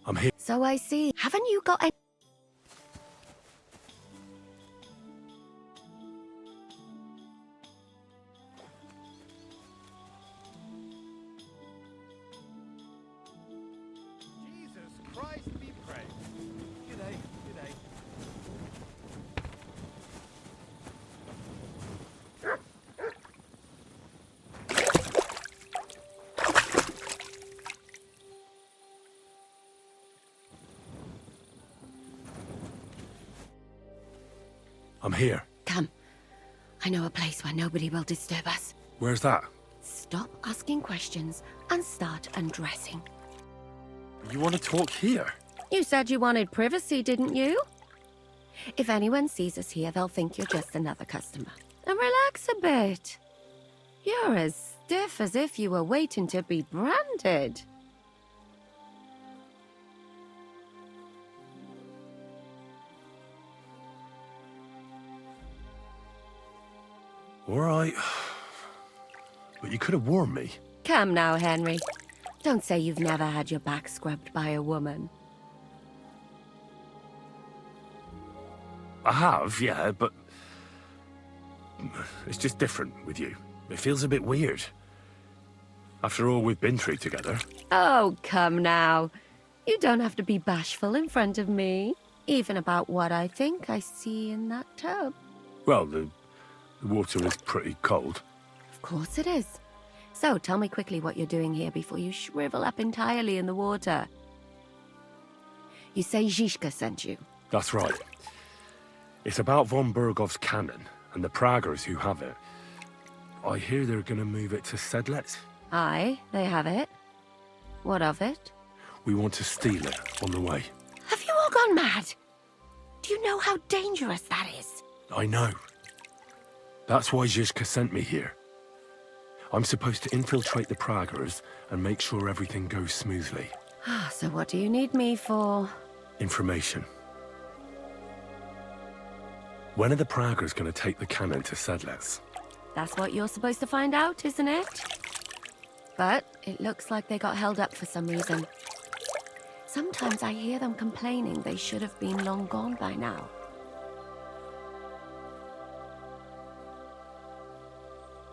I'm here. So I see. Haven't you got a... Jesus Christ be praised. G'day, g'day. I'm here. Come. I know a place where nobody will disturb us. Where's that? Stop asking questions and start undressing. You want to talk here? You said you wanted privacy, didn't you? If anyone sees us here, they'll think you're just another customer. And relax a bit. You're as stiff as if you were waiting to be branded. All right. But you could have warned me. Come now, Henry. Don't say you've never had your back scrubbed by a woman. I have, yeah, but... it's just different with you. It feels a bit weird. After all we've been through together. Oh, come now. You don't have to be bashful in front of me. Even about what I think I see in that tub. Well, the water is pretty cold. Of course it is. So, tell me quickly what you're doing here before you shrivel up entirely in the water. You say Zizka sent you. That's right. It's about von Bergov's cannon and the Praggers who have it. I hear they're going to move it to Sedlec. Aye, they have it. What of it? We want to steal it on the way. Have you all gone mad? Do you know how dangerous that is? I know. That's why Zizka sent me here. I'm supposed to infiltrate the Praggers and make sure everything goes smoothly. So what do you need me for? Information. When are the Praggers going to take the cannon to Sedlec? That's what you're supposed to find out, isn't it? But it looks like they got held up for some reason. Sometimes I hear them complaining they should have been long gone by now.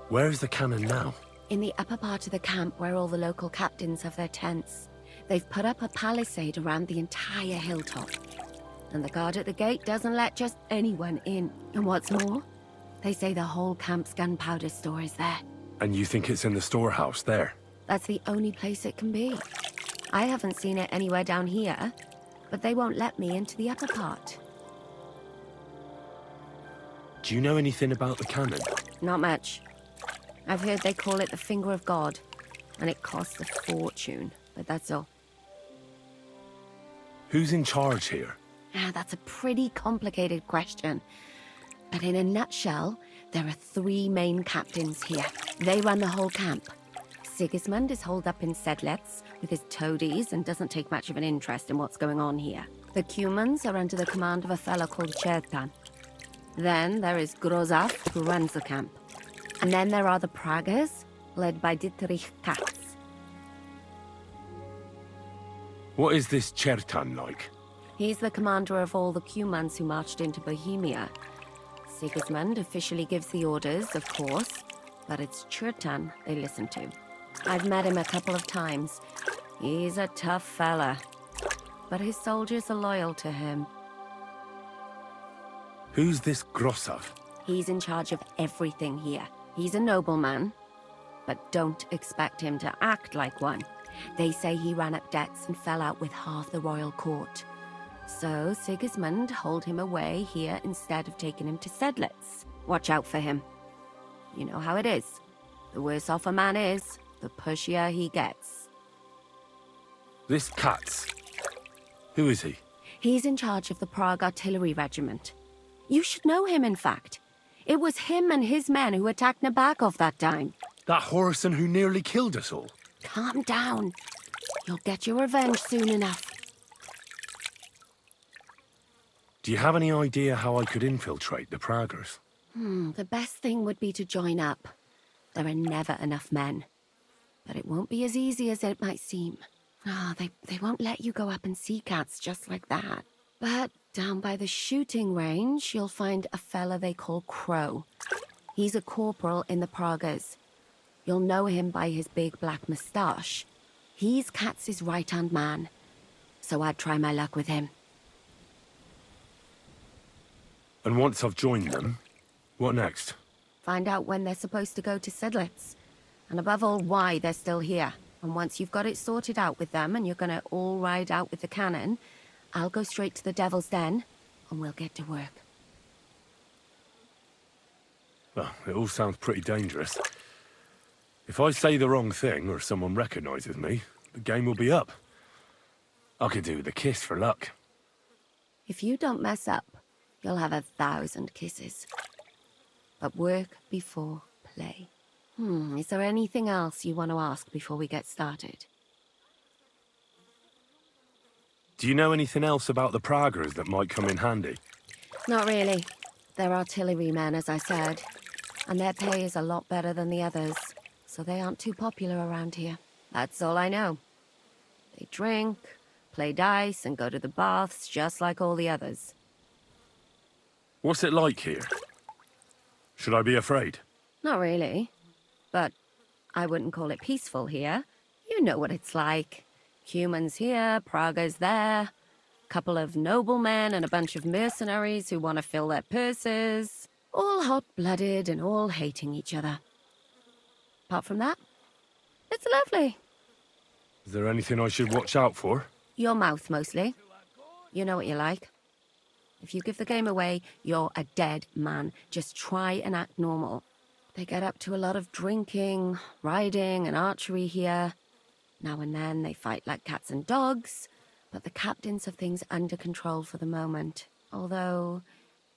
Where's the cannon now? In the upper part of the camp where all the local captains have their tents. They've put up a palisade around the entire hilltop. And the guard at the gate doesn't let just anyone in. And what's more, they say the whole camp's gunpowder store is there. And you think it's in the storehouse there? That's the only place it can be. I haven't seen it anywhere down here, but they won't let me into the upper part. Do you know anything about the cannon? Not much. I've heard they call it the Finger of God, and it costs a fortune, but that's all. Who's in charge here? That's a pretty complicated question. But in a nutshell, there are 3 main captains here. They run the whole camp. Sigismund is holed up in Sedlec with his toadies and doesn't take much of an interest in what's going on here. The Cumans are under the command of a fellow called Chertan. Then there is Grozaf, who runs the camp. And then there are the Praggers, led by Dietrich Katz. What is this Chertan like? He's the commander of all the Cumans who marched into Bohemia. Sigismund officially gives the orders, of course, but it's Chertan they listen to. I've met him a couple of times. He's a tough fella, but his soldiers are loyal to him. Who's this Grosov? He's in charge of everything here. He's a nobleman, but don't expect him to act like one. They say he ran up debts and fell out with half the royal court. So Sigismund holed him away here instead of taking him to Sedlec. Watch out for him. You know how it is. The worse off a man is, the pushier he gets. This Katz. Who is he? He's in charge of the Prague Artillery Regiment. You should know him, in fact. It was him and his men who attacked Nabakov that time. That Horison who nearly killed us all. Calm down. You'll get your revenge soon enough. Do you have any idea how I could infiltrate the Praggers? The best thing would be to join up. There are never enough men. But it won't be as easy as it might seem. Oh, they won't let you go up and see cats just like that. But down by the shooting range, you'll find a fella they call Crow. He's a corporal in the Pragas. You'll know him by his big black moustache. He's Katz's right-hand man, so I'd try my luck with him. And once I've joined them, what next? Find out when they're supposed to go to Sedlitz, and above all, why they're still here. And once you've got it sorted out with them and you're gonna all ride out with the cannon, I'll go straight to the Devil's Den, and we'll get to work. Well, it all sounds pretty dangerous. If I say the wrong thing or someone recognizes me, the game will be up. I could do with a kiss for luck. If you don't mess up, you'll have 1,000 kisses. But work before play. Is there anything else you want to ask before we get started? Do you know anything else about the Pragas that might come in handy? Not really. They're artillerymen, as I said. And their pay is a lot better than the others, so they aren't too popular around here. That's all I know. They drink, play dice, and go to the baths just like all the others. What's it like here? Should I be afraid? Not really. But I wouldn't call it peaceful here. You know what it's like. Humans here, Pragas there. Couple of noblemen and a bunch of mercenaries who want to fill their purses. All hot-blooded and all hating each other. Apart from that, it's lovely. Is there anything I should watch out for? Your mouth, mostly. You know what you like. If you give the game away, you're a dead man. Just try and act normal. They get up to a lot of drinking, riding, and archery here. Now and then they fight like cats and dogs, but the captains have things under control for the moment. Although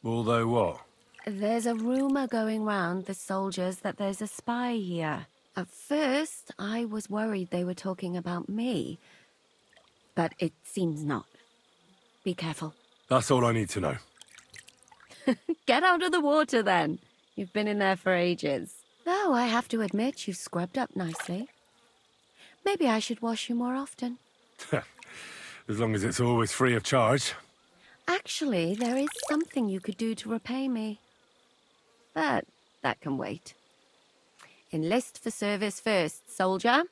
what? there's a rumor going round the soldiers that there's a spy here. At first, I was worried they were talking about me, but it seems not. Be careful. That's all I need to know. Get out of the water, then. You've been in there for ages. Though I have to admit you've scrubbed up nicely. Maybe I should wash you more often. As long as it's always free of charge. Actually, there is something you could do to repay me. But that can wait. Enlist for service first, soldier.